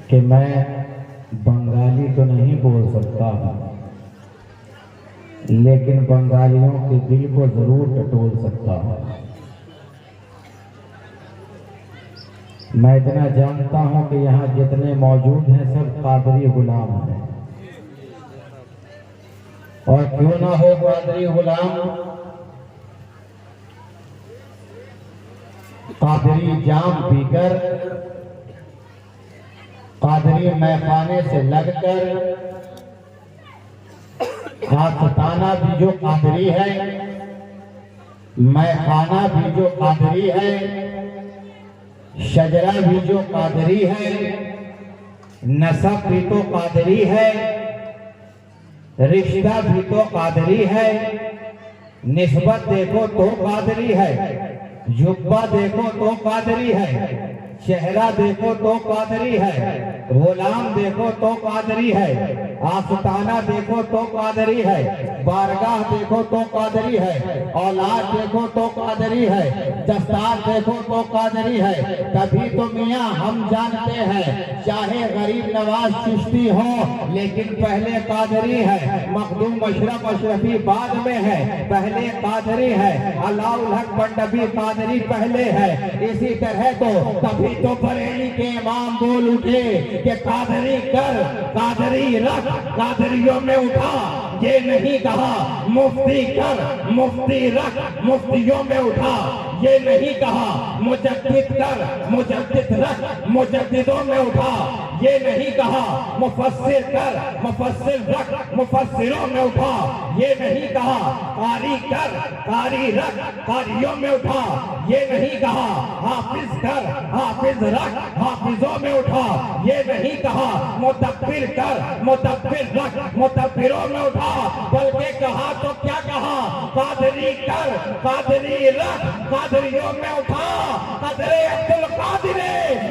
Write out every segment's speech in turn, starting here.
कि मैं बंगाली तो नहीं बोल सकता हूँ, लेकिन बंगालियों के दिल को जरूर टटोल सकता हूँ। मैं इतना जानता हूँ कि यहाँ जितने मौजूद हैं सब कादरी गुलाम हैं, और क्यों ना हो कादरी गुलाम, कादरी जाम पीकर, कादरी मैखाने से लगकर, आस्ताना भी जो कादरी है, मैखाना भी जो कादरी है, शजरा भी जो कादरी है, नसब भी तो कादरी है, रिश्ता भी तो कादरी है, निस्बत देखो तो कादरी है, जुब्बा देखो तो कादरी है, चेहरा देखो तो कादरी है, गुलाम देखो तो कादरी है, आस्ताना देखो तो कादरी है, बारगाह देखो तो कादरी है, औलाद देखो तो कादरी है, दस्तार देखो तो कादरी है। तभी तो मियाँ हम जानते हैं, चाहे गरीब नवाज चिश्ती हो लेकिन पहले कादरी है, मखदूम अशरफ अशरफी बाद में है, पहले कादरी है, अलाउल हक मंडवी कादरी पहले है। इसी तरह तो तभी तो बरेली के इमाम बोल उठे कि कादरी कर, कादरी रख, कादरियों में उठा। ये नहीं कहा मुफ्ती कर, मुफ्ती रख, मुफ्तियों में उठा। ये नहीं कहा मुजद्दिद कर, मुजद्दिद रख, मुजद्दिदों में उठा। ये नहीं कहा मुफस्सिर कर, मुफस्सिर रख, मुफस्सिरों में उठा। ये नहीं कहा कारी कर, कारी रख, कारियों में उठा। ये नहीं कहा हाफिज कर, हाफिज रख, हाफिजों में उठा। ये नहीं कहा मुदब्बिर कर, मुदब्बिर रख, मुदब्बिरों में उठा। बल्कि कहा तो क्या कहा, कादरी कर, कादरी रख, कादरियों में उठा। कदरे अब्दुल कादिर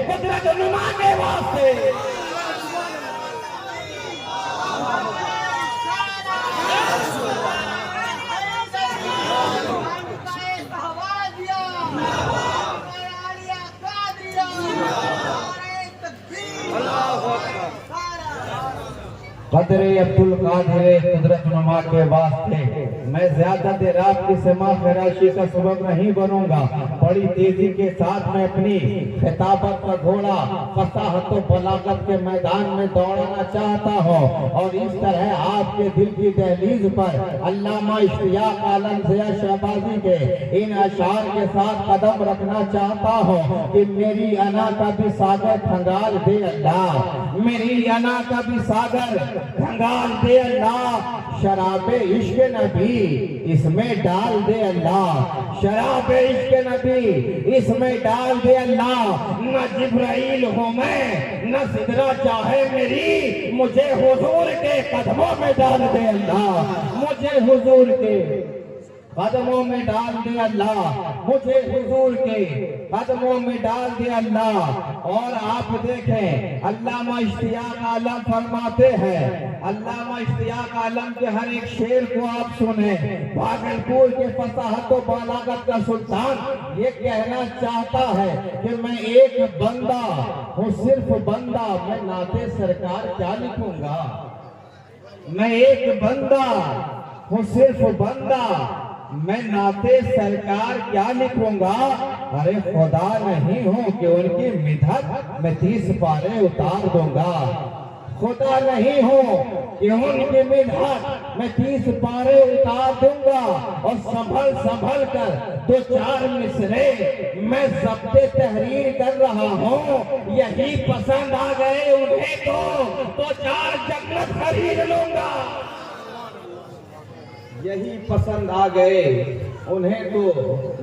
कुदरत नुमा के वास्ते। कदरे अब्दुल कादिर कुदरत नुमा के वास्ते। मैं ज्यादा देर आपकी समा फराशी का सबब नहीं बनूंगा। बड़ी तेजी के साथ मैं अपनी खिताबत का घोड़ा फसाहत और बलागत के मैदान में दौड़ना चाहता हूँ, और इस तरह आपके दिल की दहलीज पर अल्लामा इश्तियाक आलम ज़िया शहबाजी के इन अशार के साथ कदम रखना चाहता हूँ कि मेरी अना का भी सागर खंगाल दे अल्लाह, मेरी अना का भी सागर खंगाल दे अल्लाह। शराबे इश्क नबी इसमें डाल दे अल्लाह, शराबे इश्क नबी इसमें डाल दे अल्लाह। न जिब्राइल हूँ मैं, न सिदरा चाहे मेरी, मुझे हुजूर के कदमों में डाल दे अल्लाह, मुझे हुजूर के कदमों में डाल दे अल्लाह, मुझे हुजूर के कदमों में डाल दे अल्लाह। और आप देखें अल्लामा इश्तियाक आलम फरमाते हैं, अल्लामा इश्तियाक आलम के हर एक शेर को आप सुने। भागलपुर के फसाहत और बलागत का सुल्तान ये कहना चाहता है कि मैं एक बंदा हूँ, सिर्फ बंदा, मैं नाते सरकार क्या लिखूंगा। मैं एक बंदा हूँ, सिर्फ बंदा, मैं नाते सरकार क्या लिखूंगा। अरे खुदा नहीं हूं कि उनकी मिधत मैं 30 पारे उतार दूंगा, खुदा नहीं हूं कि उनकी मिधत मैं 30 पारे उतार दूंगा। और संभल संभल कर 2-4 मिसरे मैं ज़ब्ते तहरीर कर रहा हूँ। यही पसंद आ गए उन्हें तो 2-4 जन्नत खरीद लूंगा। यही पसंद आ गए उन्हें तो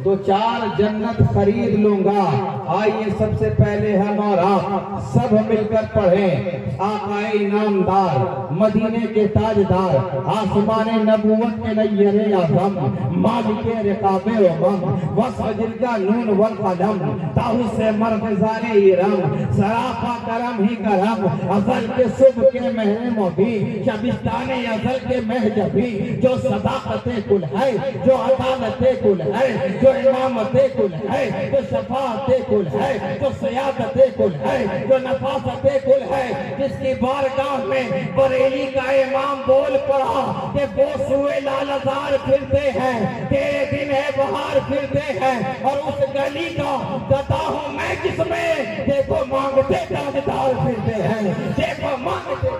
2-4 जन्नत खरीद लूंगा। आइए सबसे पहले हम और आप सब मिलकर पढ़ें आकाए इनामदार, मदीने के ताजदार, आसमाने नबूवत के नय्यरे आज़म, मालिके रिकाबे वम, वसजिल का नून वल कलम, ताहू से मरग़ज़ारे इरम, सराफा करम ही करम, अज़ल के सुबह के महरे मोबी, शबिस्ताने अज़ल के महजबी, जो सदाक़ते कुल है, जो अदालत इमामते कुल है, जो इमामते कुल है, जो शफाअते कुल है, जो सयादते कुल है, जो नफासते कुल है, जिसकी बारगाह में बरेली का इमाम बोल पड़ा कि बोस हुए लालजार फिरते हैं, तेरे दिन है बहार फिरते हैं, और उस गली का गदा हूं मैं किसमें, देखो मांगते ताजदार फिरते हैं, देखो मांगते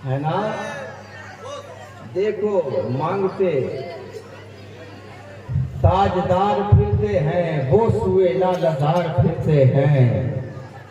है ना, देखो मांगते ताजदार फिरते हैं, वो सुए लालजार फिरते हैं,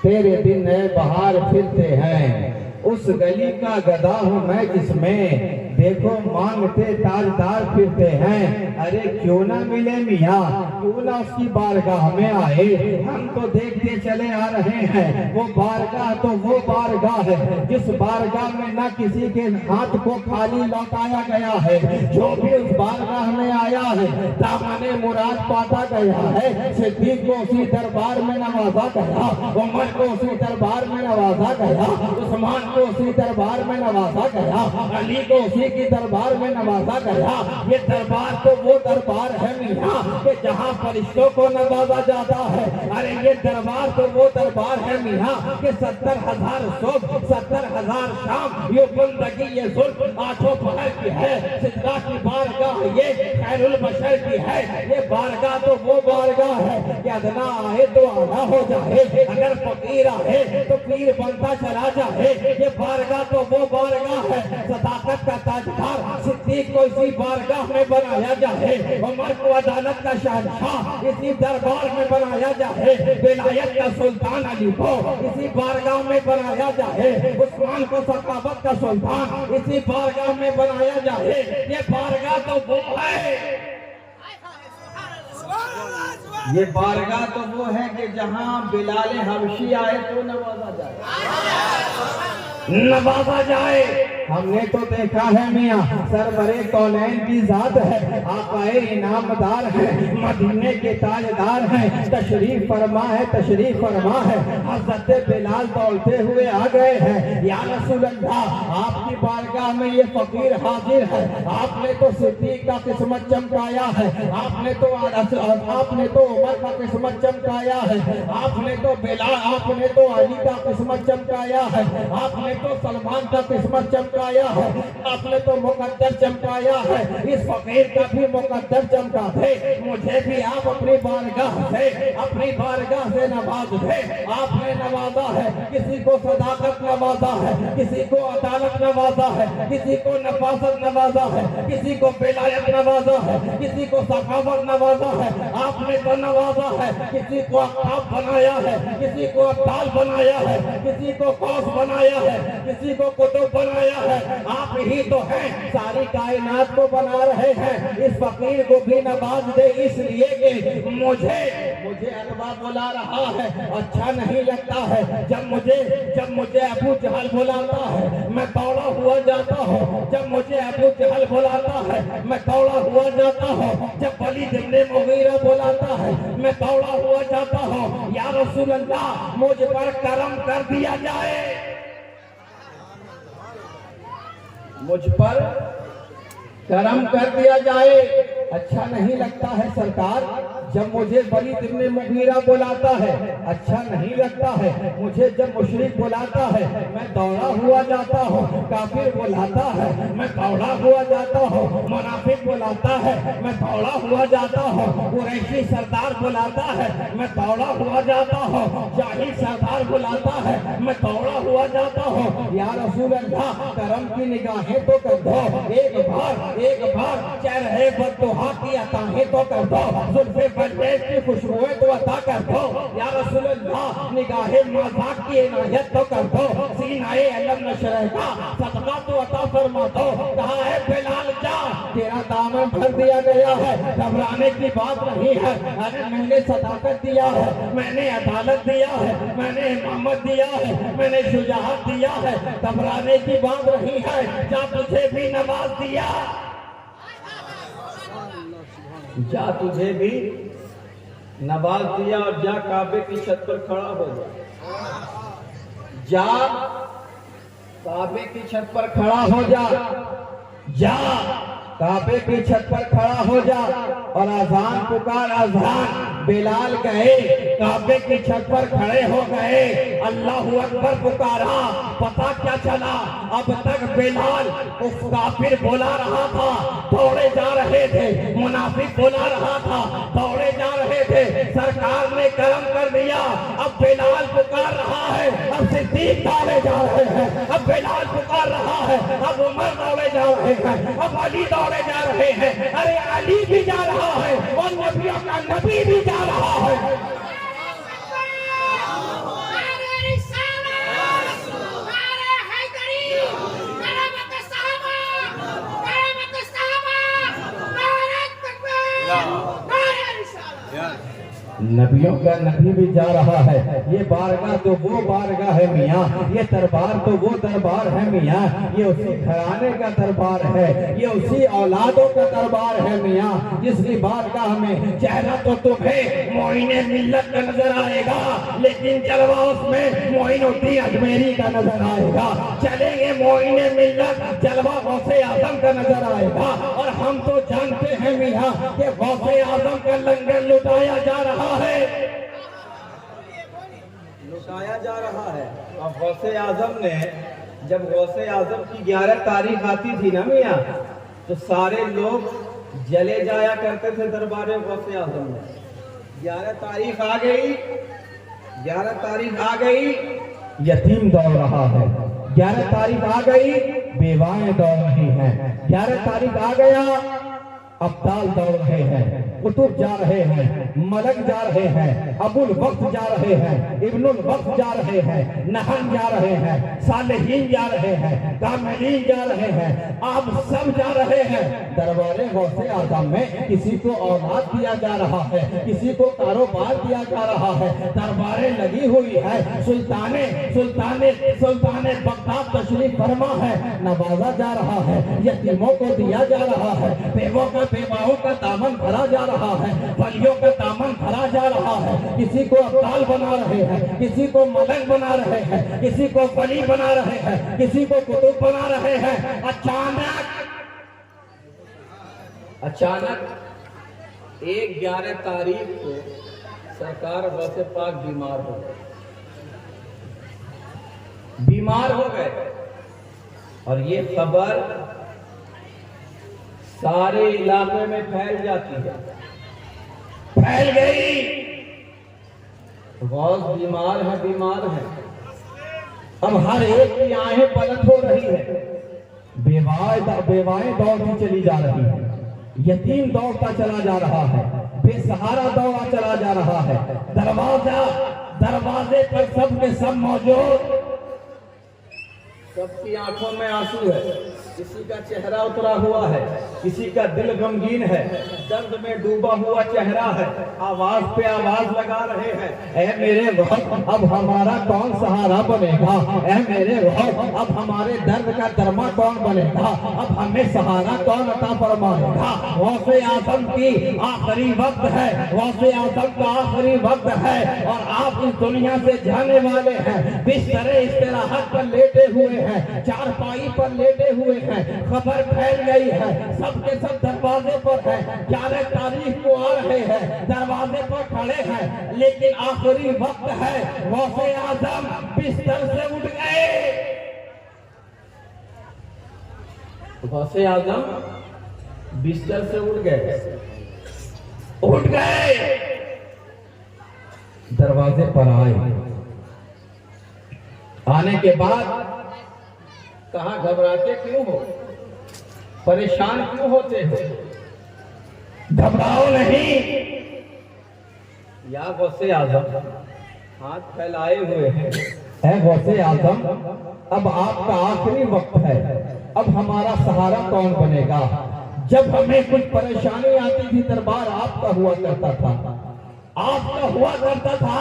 तेरे दिन है बहार फिरते हैं, उस गली का गधा हूं मैं जिसमें, देखो मांगते ताजदार फिरते हैं। अरे क्यों ना मिले मियाँ, क्यों ना उसकी बारगाह में आए, हम तो देखते चले आ रहे हैं, वो बारगाह तो वो बारगाह है जिस बारगाह में ना किसी के हाथ को खाली लौटाया गया है, जो भी उस बारगाह में आया है दामने मुराद पाता गया है। सिद्दीक को उसी दरबार में नवाजा गया, उमर को उसी दरबार में नवाजा गया, उस्मान को उसी दरबार में नवाजा गया, अली को उसी की दरबार में नवाजा गया। ये दरबार तो वो दरबार है मियाँ कि जहाँ फरिश्तों को नवाजा जाता है। अरे ये दरबार तो वो दरबार है मियाँ कि 70,000 सुबह 70,000 शाम ये बंदगी ये जुल्म आठों पहर की है। सिद्धा की बारगाह ये खैरुल बशर की है। ये बारगाह तो वो बारगाह है कि अदना आए तो आधा हो जाए, अगर फकीर आए तो पीर बनता चला जाए। ये बारगाह तो वो बारगाह है, सदाकत का ताजदार सिद्दीक को इसी बारगाह में बनाया जाए, उमर को अदालत का शहंशाह इसी दरबार में बनाया जाए, विलायत का सुल्तान अली को इसी बारगाह में बनाया जाए, उस्मान को सखावत का सुल्तान इसी बारगाह में बनाया जाए। ये बारगाह तो वो है, ये बारगाह तो वो है कि जहाँ बिलाल हबशी आए तो नवाजा जाए, नवाजा जाए। हमने तो देखा है मियाँ सरवरे कौनैन की जात है, आकाए इनामदार है, मदीने के ताजदार है, तशरीफ फरमा है, तशरीफ फरमा है। हज़रत बिलाल दौड़ते हुए आ गए हैं, या रसूल अल्लाह आपकी बारगाह में ये फकीर हाजिर है। आपने तो सिद्दीक का किस्मत चमकाया है, आपने तो उमर का किस्मत चमकाया है, आपने तो बिलाल, आपने तो अली का किस्मत चमकाया है, आपने तो सलमान का किस्मत चमकाया है, आपने तो मुकद्दर चमकाया है। इस फकीर का भी मुकद्दर चमका दे, मुझे भी आप अपनी बारगाह से नवाज दे। आपने नवाजा है, किसी को सदाकत नवाजा है, किसी को अदालत नवाजा है, किसी को नफासत नवाजा है, किसी को विलायत नवाजा है, किसी को सखावत नवाजा है। आपने तो नवाजा है, किसी को अख्ताब बनाया है, किसी को अब्दाल बनाया है, किसी को कौस बनाया है, किसी को कुतुब बनाया है। आप ही तो हैं, सारी कायनात को बना रहे हैं। इस फकीर को भी नवाज दे, इसलिए कि मुझे अल्लाह बुला रहा है, अच्छा नहीं लगता है जब मुझे अबू जहल बुलाता है मैं दौड़ा हुआ जाता हूँ, जब मुझे अबू जहल बुलाता है मैं दौड़ा हुआ जाता हूँ, जब वलीद इब्ने मुगीरा बुलाता है मैं दौड़ा हुआ जाता हूँ। या रसूल अल्लाह मुझ पर करम कर दिया जाए, मुझ पर करम कर दिया जाए। अच्छा नहीं लगता है सरकार जब मुझे वलीद इब्ने मुगीरा बुलाता है, अच्छा नहीं लगता है मुझे जब मुशरिक बुलाता है मैं दौड़ा हुआ जाता हूँ, काफिर बुलाता है मैं दौड़ा हुआ जाता हूँ, मुनाफिक बुलाता है मैं दौड़ा हुआ जाता हूँ, कुरैशी सरदार बुलाता है मैं दौड़ा हुआ जाता हूँ, जाहिल सरदार बुलाता है मैं दौड़ा हुआ जाता हूँ। या रसूल अल्लाह करम की निगाहें तो कर दो, एक बार चेहरे बद्दुआ की अताएं तो कर दो, जुल्फे परवेज की खुशबुएं तो अता कर दो। या रसूल अल्लाह निगाहे मज़ाक की इनायत तो कर दो, सीनाए अलम नशर का सदका तो अता फरमा दो। कहा है बिलाल जा तेरा दामन भर दिया गया है, घबराने की बात नहीं है। अरे मैंने सदाकत दिया है, मैंने अदालत दिया है, मैंने इमामत दिया है, मैंने शुजाअत दिया है, घबराने की बात नहीं है। जा तुझे भी नवाज दिया, जा तुझे भी नवाज दिया, और जा काबे की छत पर खड़ा हो जा काबे की छत पर खड़ा हो जा काबे की छत पर खड़ा हो जा और अजान पुकार। अजान बिलाल गए, काबे की छत पर खड़े हो गए, अल्लाहू अकबर पुकारा। पता क्या चला, अब तक बिलाल उस काफिर बोला रहा था, दौड़े जा रहे थे, मुनाफिक बोला रहा था, दौड़े जा रहे थे। सरकार ने करम कर दिया, अब बिलाल पुकार रहा है, अब सिद्दीक दौड़े जा रहे हैं, अब बिलाल पुकार रहा है, अब उमर दौड़े जा रहे हैं, अब अली दौड़े जा रहे हैं। अरे अली भी जा रहा है और नबियों का नबी भी जा रहा है। नबियों का नबी भी जा रहा है। ये बारगाह तो वो बारगाह है मियाँ, ये दरबार तो वो दरबार है मियाँ, ये उसी घराने का दरबार है, ये उसी औलादों का दरबार है मियाँ, जिसकी बारगाह में चेहरा तो तुम्हें मोइने मिल्लत का नजर आएगा, लेकिन जलवा उसमें मोइनुद्दीन अजमेरी का नजर आएगा। चलेंगे मोइने मिल्लत, जलवा गौसे आजम का नजर आएगा। और हम तो जानते हैं मियाँ कि गौसे आजम का लंगर लुटाया जा रहा है, लुटाया जा रहा है। और गौसे आजम ने, जब गौसे आजम की 11 तारीख आती थी ना मियाँ, तो सारे लोग जले जाया करते थे दरबार गौसे आजम में। 11 तारीख आ गई, 11 तारीख आ गई, यतीम दौड़ रहा है। 11 तारीख आ गई, बेवाएं दौड़ रही हैं। 11 तारीख आ गया, अब्दाल दौड़ रहे हैं, कुतुब जा रहे हैं, मलक जा रहे हैं, अबुल वक्त जा रहे हैं, इब्नुल वक्त जा रहे हैं, नहन जा रहे हैं, सालेहीन जा रहे हैं, कामिलीन जा रहे हैं, आप सब जा रहे हैं। दरबारे गौसे आजम में किसी को औलाद दिया जा रहा है, किसी को कारोबार दिया जा रहा है, दरबारें लगी हुई है। सुल्ताने सुल्ताने सुल्ताने बगदाद तशरीफ फरमा है, नवाजा जा रहा है, यतीमों को दिया जा रहा है, बेवाओं का दामन भरा जा रहा है, वलियों का दामन भरा जा रहा है। किसी को अब्दाल बना रहे हैं, किसी को मलक बना रहे हैं, किसी को वली बना रहे हैं, किसी को कुतुब बना रहे हैं। अचानक एक 11 तारीख को सरकार गौसे पाक बीमार हो गए, बीमार हो गए। और ये खबर सारे इलाके में फैल जाती है, फैल गई। गौस बीमार है, बीमार है। अब हर एक की आंखें पलट हो रही है, बेवाएं दौड़ती चली जा रही है, यतीम दौड़ता चला जा रहा है, बेसहारा दौड़ा चला जा रहा है। दरवाजे पर सब के सब मौजूद, सबकी आंखों में आंसू है, किसी का चेहरा उतरा हुआ है, किसी का दिल गमगीन है, दर्द में डूबा हुआ चेहरा है, आवाज पे आवाज लगा रहे हैं, ऐ मेरे गौस अब हमारा कौन सहारा बनेगा, ऐ मेरे गौस अब हमारे दर्द का दरमा कौन बनेगा, अब हमें सहारा कौन अता फरमाएगा। गौसे आजम की आखिरी वक्त है, गौसे आजम का आखिरी वक्त है, और आप इस दुनिया से जाने वाले हैं। बिस्तर इस्तिराहत पर लेटे हुए हैं, चारपाई पर लेटे हुए हैं, खबर फैल गई है, सबके सब दरवाजे पर है। 11 तारीख को आ रहे हैं, दरवाजे पर खड़े हैं, लेकिन आखिरी वक्त है। गौसे आजम बिस्तर से उठ गए, गौसे आजम बिस्तर से उठ गए, उठ गए, दरवाजे पर आए। आने के बाद कहा, घबराते क्यों हो, परेशान क्यों होते हो, घबराओ नहीं। या गौसे आजम हाथ फैलाए हुए हैं, ऐ गौसे आजम अब आपका आखिरी वक्त है, अब हमारा सहारा कौन बनेगा। जब हमें कुछ परेशानी आती थी, दरबार आपका हुआ करता था, आपका हुआ करता था।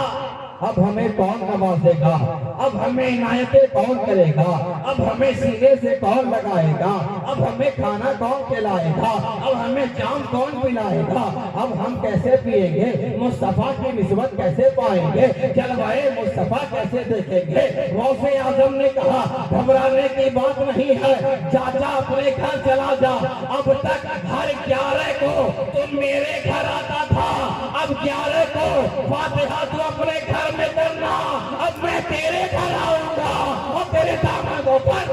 अब हमें कौन नवाजेगा, अब हमें इनायतें कौन करेगा, अब हमें सीने से कौन लगाएगा, अब हमें खाना कौन खिलाएगा, अब हमें जाम कौन पिलाएगा, अब हम कैसे पिएंगे, मुस्तफा की निस्बत कैसे पाएंगे, जलवाए मुस्तफा कैसे देखेंगे। गौसे आजम ने कहा, घबराने की बात नहीं है, जा अपने घर चला जा, अब तक तेरे घर आता था, अब 11 को फातिहा तू अपने घर में करना, अब मैं तेरे घर आऊंगा और तेरे दामादों पर।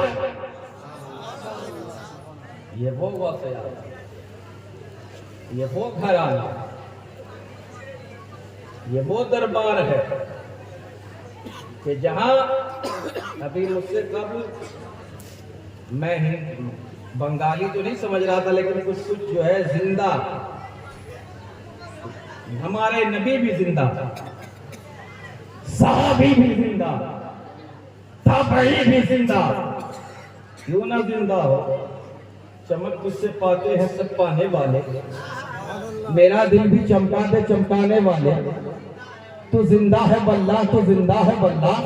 ये वो वक्त यार, ये वो घराना, ये वो दरबार है कि जहां अभी मुझसे कब मैं बंगाली तो नहीं समझ रहा था, लेकिन कुछ कुछ जो है जिंदा, हमारे नबी भी जिंदा, साहबी भी जिंदा, ताबई भी जिंदा, क्यों ना जिंदा हो, चमक तुझसे पाते हैं सब पाने वाले, मेरा दिल भी चमका दे चमकाने वाले, तू जिंदा है वल्लाह, तू जिंदा है वल्लाह,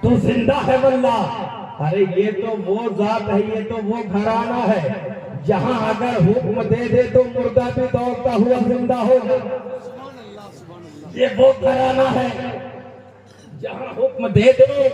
तू जिंदा है वल्लाह। अरे ये तो वो जात है, ये तो वो घराना है जहां अगर हुक्म दे दे तो मुर्दा भी दौड़ता हुआ जिंदा होगा। ये वो घराना है जहां हुक्म दे दे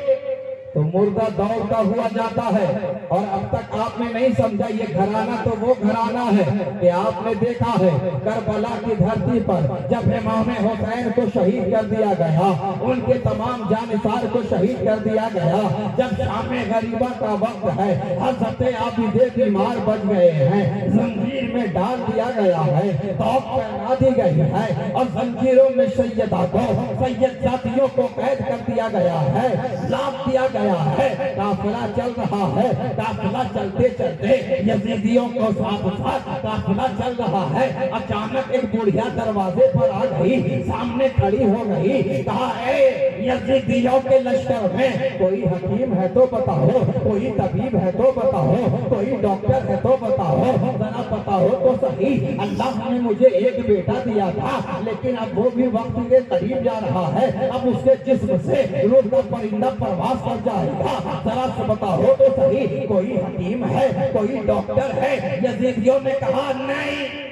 तो मुर्दा दौड़ता हुआ जाता है। और अब तक आपने नहीं समझा, ये घराना तो वो घराना है कि आपने देखा है करबला की धरती पर जब इमाम हुसैन को शहीद कर दिया गया, उनके तमाम जानिसार को शहीद कर दिया गया। जब शामे गरीबा का वक्त है, हज़रत आबिदे बीमार बच गए हैं, जंजीर में डाल दिया गया है, तौब पहना दी गई है और जंजीरों में सैयदा को, सैयद जातियों को कैद कर दिया गया है, लाभ दिया गया है। काफिला चल रहा है, काफिला चलते चलते यजीदियों को साथ साथ काफिला चल रहा है। अचानक एक बुढ़िया दरवाजे पर आ गई, सामने खड़ी हो गई, कहा ए यजीदियों के लश्कर में कोई हकीम है तो बताओ, कोई तबीब है तो बताओ, कोई डॉक्टर है तो बताओ, जरा बताओ तो सही। अल्लाह ने मुझे एक बेटा दिया था, लेकिन अब वो भी वक्त के करीब जा रहा है, अब उसके जिस्म से रूह का परिंदा परवास कर जाएगा, जरा से बताओ तो सही, कोई हकीम है, कोई डॉक्टर है। यजीदियों ने कहा नहीं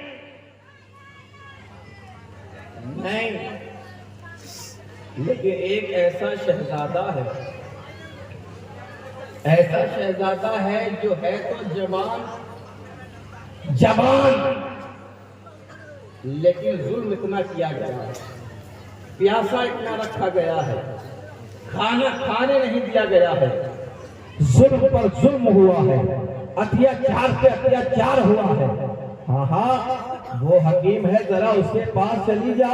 नहीं, लेकिन एक ऐसा शहजादा है, ऐसा शहजादा है जो है तो जवान जवान, लेकिन जुल्म इतना किया गया है, प्यासा इतना रखा गया है, खाना खाने नहीं दिया गया है, जुल्म पर जुल्म हुआ है, अत्याचार पे अत्याचार हुआ है। हाँ हाँ, वो हकीम है, जरा उसके पास चली जा,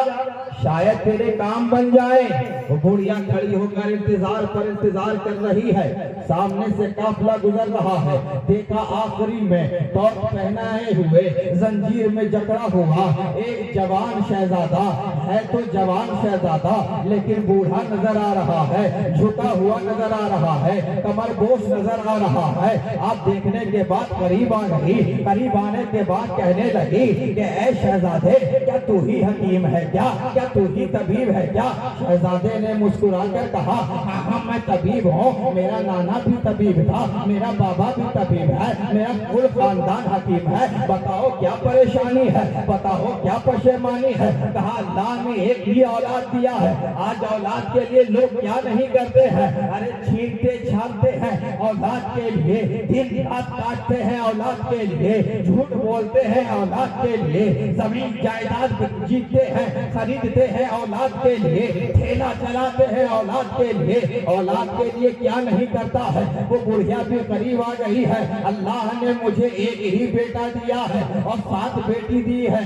शायद तेरे काम बन जाए। वो बुढ़िया खड़ी होकर इंतजार पर इंतजार कर रही है, सामने से काफिला गुजर रहा है, देखा आखिरी में तौर पहनाए हुए जंजीर में जकड़ा हुआ एक जवान शहजादा है, तो जवान शहजादा लेकिन बूढ़ा नजर आ रहा है, झुका हुआ नजर आ रहा है, कमर बोझ नजर आ रहा है। आप देखने के बाद करीब आ गई, करीब आने के बाद कहने लगी कि ऐ शहजादे, क्या तू ही हकीम है क्या तू ही तबीब है क्या? शहजादे ने मुस्कुराकर कहा, हाँ मैं तबीब हूँ, मेरा नाना भी तबीब था, मेरा बाबा भी तबीब है, मेरा कुल खानदान हकीम है, बताओ क्या परेशानी है, बताओ क्या परेशानी है? कहा अल्लाह ने एक ही औलाद दिया है, आज औलाद के लिए लोग क्या नहीं करते हैं, अरे छीनते छानते हैं औलाद के लिए, दिन रात काटते हैं औलाद के लिए, झूठ बोलते हैं औलाद के लिए, जमीन जायदाद जीतते हैं, खरीदते हैं औलाद के लिए, ठेला चलाते हैं औलाद के लिए, औलाद के लिए क्या नहीं करता है। वो बुढ़िया भी करीब आ गई है, अल्लाह ने मुझे एक ही बेटा दिया है और 7 बेटी दी है,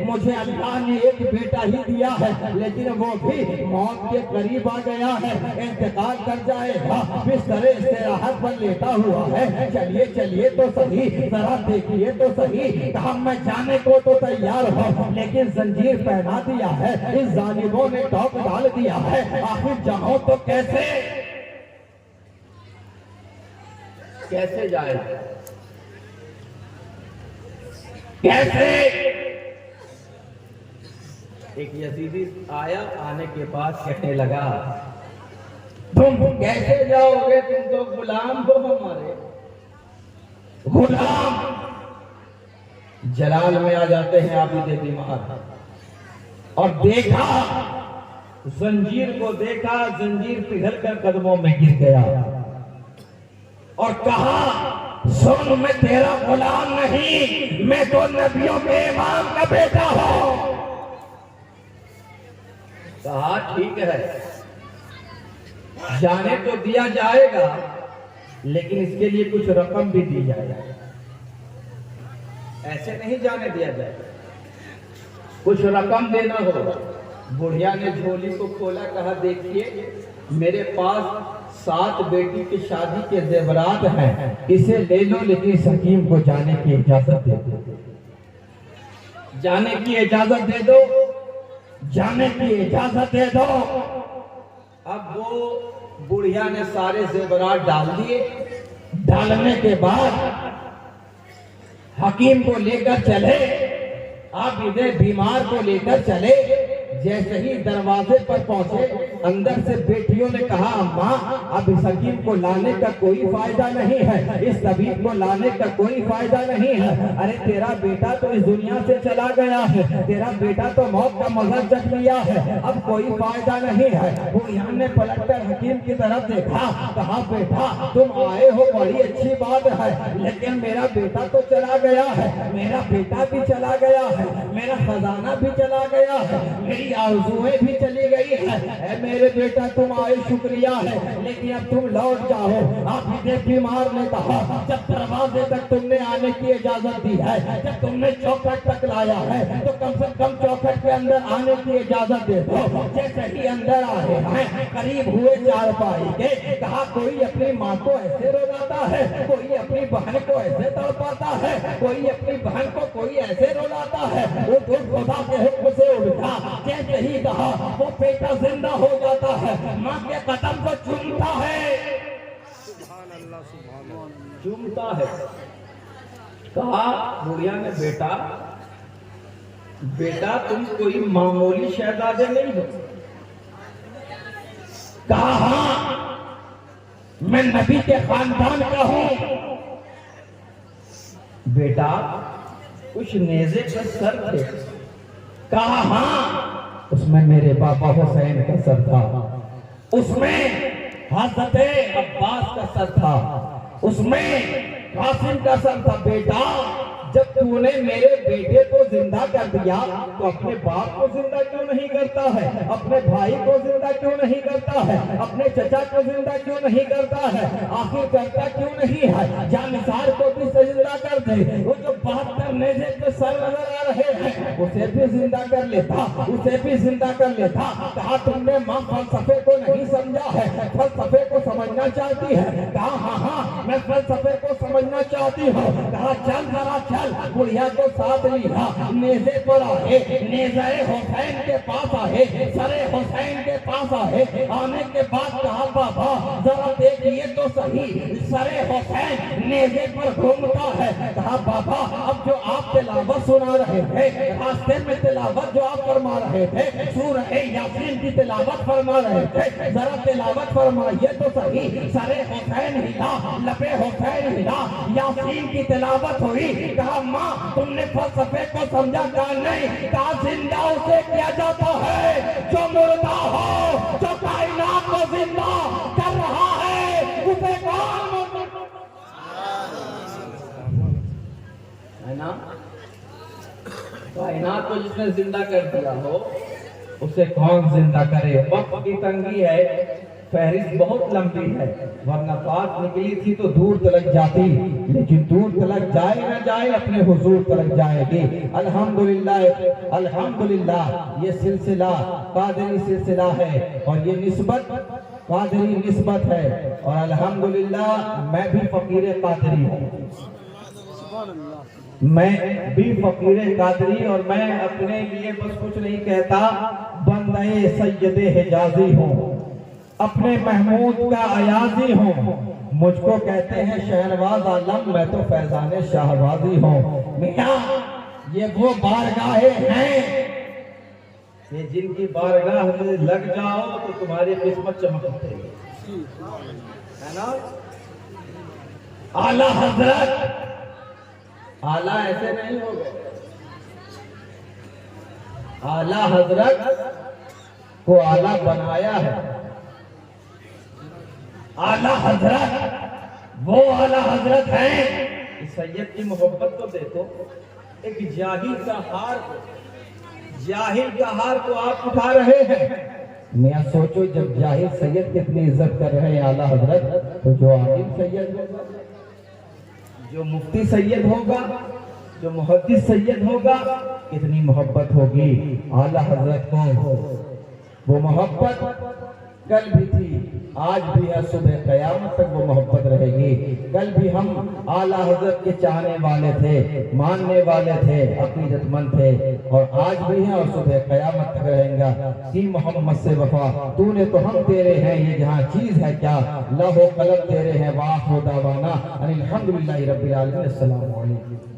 मुझे अल्लाह ने एक बेटा ही दिया है, लेकिन वो भी मौत के करीब आ गया है, इंतकाल कर जाएगा, बिस्तर से राहत पर लेटा हुआ है, चलिए चलिए तो सही, जरा देखिए तो सही। कहा मैं जाने को तो तैयार हूँ, लेकिन जंजीर पहना दिया है, इस जालिमों ने टॉप डाल दिया है, आखिर जाओ तो कैसे कैसे जाए, कैसे? एक यजीदी आया, आने के बाद कहने लगा, तुम कैसे जाओगे, तुम तो गुलाम हो हमारे, गुलाम। जलाल में आ जाते हैं आबिदे बीमार, और देखा जंजीर को देखा, जंजीर पिघल कर कदमों में गिर गया और कहा सुन, मैं तेरा गुलाम नहीं, मैं तो नबियों के इमाम का बेटा हूं। कहा ठीक है, जाने तो दिया जाएगा, लेकिन इसके लिए कुछ रकम भी दी जाएगी। ऐसे नहीं जाने दिया जाएगा, कुछ रकम देना होगा। बुढ़िया ने झोली को खोला, कहा देखिए मेरे पास 7 बेटी की शादी के जेवरात हैं, इसे ले लो, लेकिन इस हकीम को जाने की इजाजत दे दो। जाने की इजाजत दे दो, जाने की इजाजत दे दो। अब वो बुढ़िया ने सारे जेवरात डाल दिए। डालने के बाद हकीम को लेकर चले, आप इधर बीमार को लेकर चले। जैसे ही दरवाजे पर पहुंचे, अंदर से बेटियों ने कहा अम्मा, अब इस हकीम को लाने का कोई फायदा नहीं है, इस तबीब को लाने का कोई फायदा नहीं है। अरे तेरा बेटा तो इस दुनिया से चला गया है, तेरा बेटा तो मौत का मजा चख लिया है, अब कोई फायदा नहीं है। बुढ़िया ने पलटकर हकीम की तरफ देखा, कहा बेटा तुम आए हो बड़ी अच्छी बात है, लेकिन मेरा बेटा तो चला गया है, मेरा बेटा भी चला गया है, मेरा खजाना भी चला गया है, मेरी आरज़ुएं भी चली गई है। मेरे बेटा तुम आए शुक्रिया है, लेकिन अब तुम लौट जाओ। आप इधर बीमार ने कहा, जब दरवाजे तक तुमने आने की इजाजत दी है, जब तुमने चौखट तक लाया है, तो कम से कम चौखट के अंदर आने की इजाजत दे दो। जैसे ही अंदर आए हैं, करीब हुए चारपाई के, कहा कोई अपनी माँ को ऐसे रुलाता है, कोई अपनी बहन को ऐसे तड़पाता है, कोई अपनी बहन को कोई ऐसे रुलाता है। वो तो खुदा के हुक्म से उठा, जैसे ही कहा वो बेटा जिंदा हो जाता है, माँ के कदम को चूमता है, चूमता है। कहा बुढ़िया ने बेटा, बेटा तुम कोई मामूली शहजादे नहीं हो। कहा हाँ, मैं नबी के खानदान का हूं। बेटा कुछ नेज़े का सर थे। कहा हाँ, उसमें मेरे पापा हुसैन का सर था, उसमें हज़रत अब्बास का सर था, उसमें कासिम का सर था। बेटा जब तूने मेरे बेटे को जिंदा कर दिया, तो अपने बाप को जिंदा क्यों नहीं करता है, अपने भाई को जिंदा क्यों नहीं करता है, अपने चचा को जिंदा क्यों नहीं करता है, आखिर करता क्यों नहीं है। जानिसार को भी जिंदा कर दे, वो जो 72 नेज़े पे सर नजर आ रहे हैं, उसे भी जिंदा कर लेता, उसे भी जिंदा कर लेता। कहा तुमने माँ फलसफे को नहीं समझा है, फलसफे को समझना चाहती है। कहा हाँ हाँ, मैं फलसफे को समझना चाहती हूँ। कहा चल जरा चल। बुढ़िया को साथ लिया, नेज़े पर आए, नेज़े हुसैन के पास आए, सरे हुसैन के पास आए। आने के बाद कहा बाबा जरा देखिए तो सही, सरे हुसैन नेज़े पर घूमता है। कहा बाबा अब जो आप तिलावत सुना रहे थे, रास्ते में तिलावत जो आप फरमा रहे थे, सूरह यासीन की तिलावत फरमा रहे थे, जरा तिलावत फरमाइए तो सही। सरे हुसैन हिला, लबे हुसैन हिला, यासीन की तिलावत हुई। कहा माँ तुमने फलसफे को समझा क्या नहीं। कहा जिंदा उसे किया जाता है जो मुर्दा हो, जो कायनात को जिंदा कर रहा है उसे कौन, है ना, कायनात को जिसने जिंदा कर दिया हो उसे कौन जिंदा करे। वक्त की तंगी है, फहरिस्त बहुत लंबी है, वरना बात निकली थी तो दूर तलक जाती, लेकिन दूर तलक जाए न जाए अपने हुजूर तलक जाएगी। अल्हम्दुलिल्लाह, अल्हम्दुलिल्लाह ये सिलसिला कादरी सिलसिला है, और ये निस्बत कादरी निस्बत है, और अल्हम्दुलिल्लाह मैं भी फकीर कादरी हूँ, मैं भी फकीर कादरी। और मैं अपने लिए बस कुछ नहीं कहता, बंदे सैयदे हिजाजी हूँ, अपने महमूद का अयाजी हूँ। मुझको कहते हैं शहनवाज आलम, मैं तो फैजाने शाहबाजी हूँ। मियां ये वो बारगाहें हैं कि जिनकी बारगाह में लग जाओ तो तुम्हारी किस्मत चमकती है ना। आला हजरत, आला ऐसे नहीं हो गए, आला हजरत को आला बनाया है। आला हजरत वो आला हजरत हैं। इस सैयद की मोहब्बत तो देखो, एक जाहिल का हार को आप उठा रहे हैं। मैं सोचो जब जाहिल सैयद की इतनी इज्जत कर रहे हैं आला हजरत, तो जो आलिम सैयद होगा, जो मुफ्ती सैयद होगा, जो मुहद्दिस सैयद होगा, कितनी मोहब्बत होगी आला हजरत को। वो मोहब्बत कल भी थी, आज भी है, सुबह कयामत तक वो मोहब्बत रहेगी। कल भी हम आला हजरत के चाहने वाले थे, मानने वाले थे, अकीदतमंद थे, और आज भी हैं और सुबह कयामत तक रहेंगे। सी मोहम्मद से वफा, तूने तो हम तेरे हैं, ये जहाँ चीज है क्या, लहो कलम तेरे हैं। वाह दावाना अनिल हम्दुलिल्लाहि रब्बिल आलमीन। अस्सलामु अलैकुम।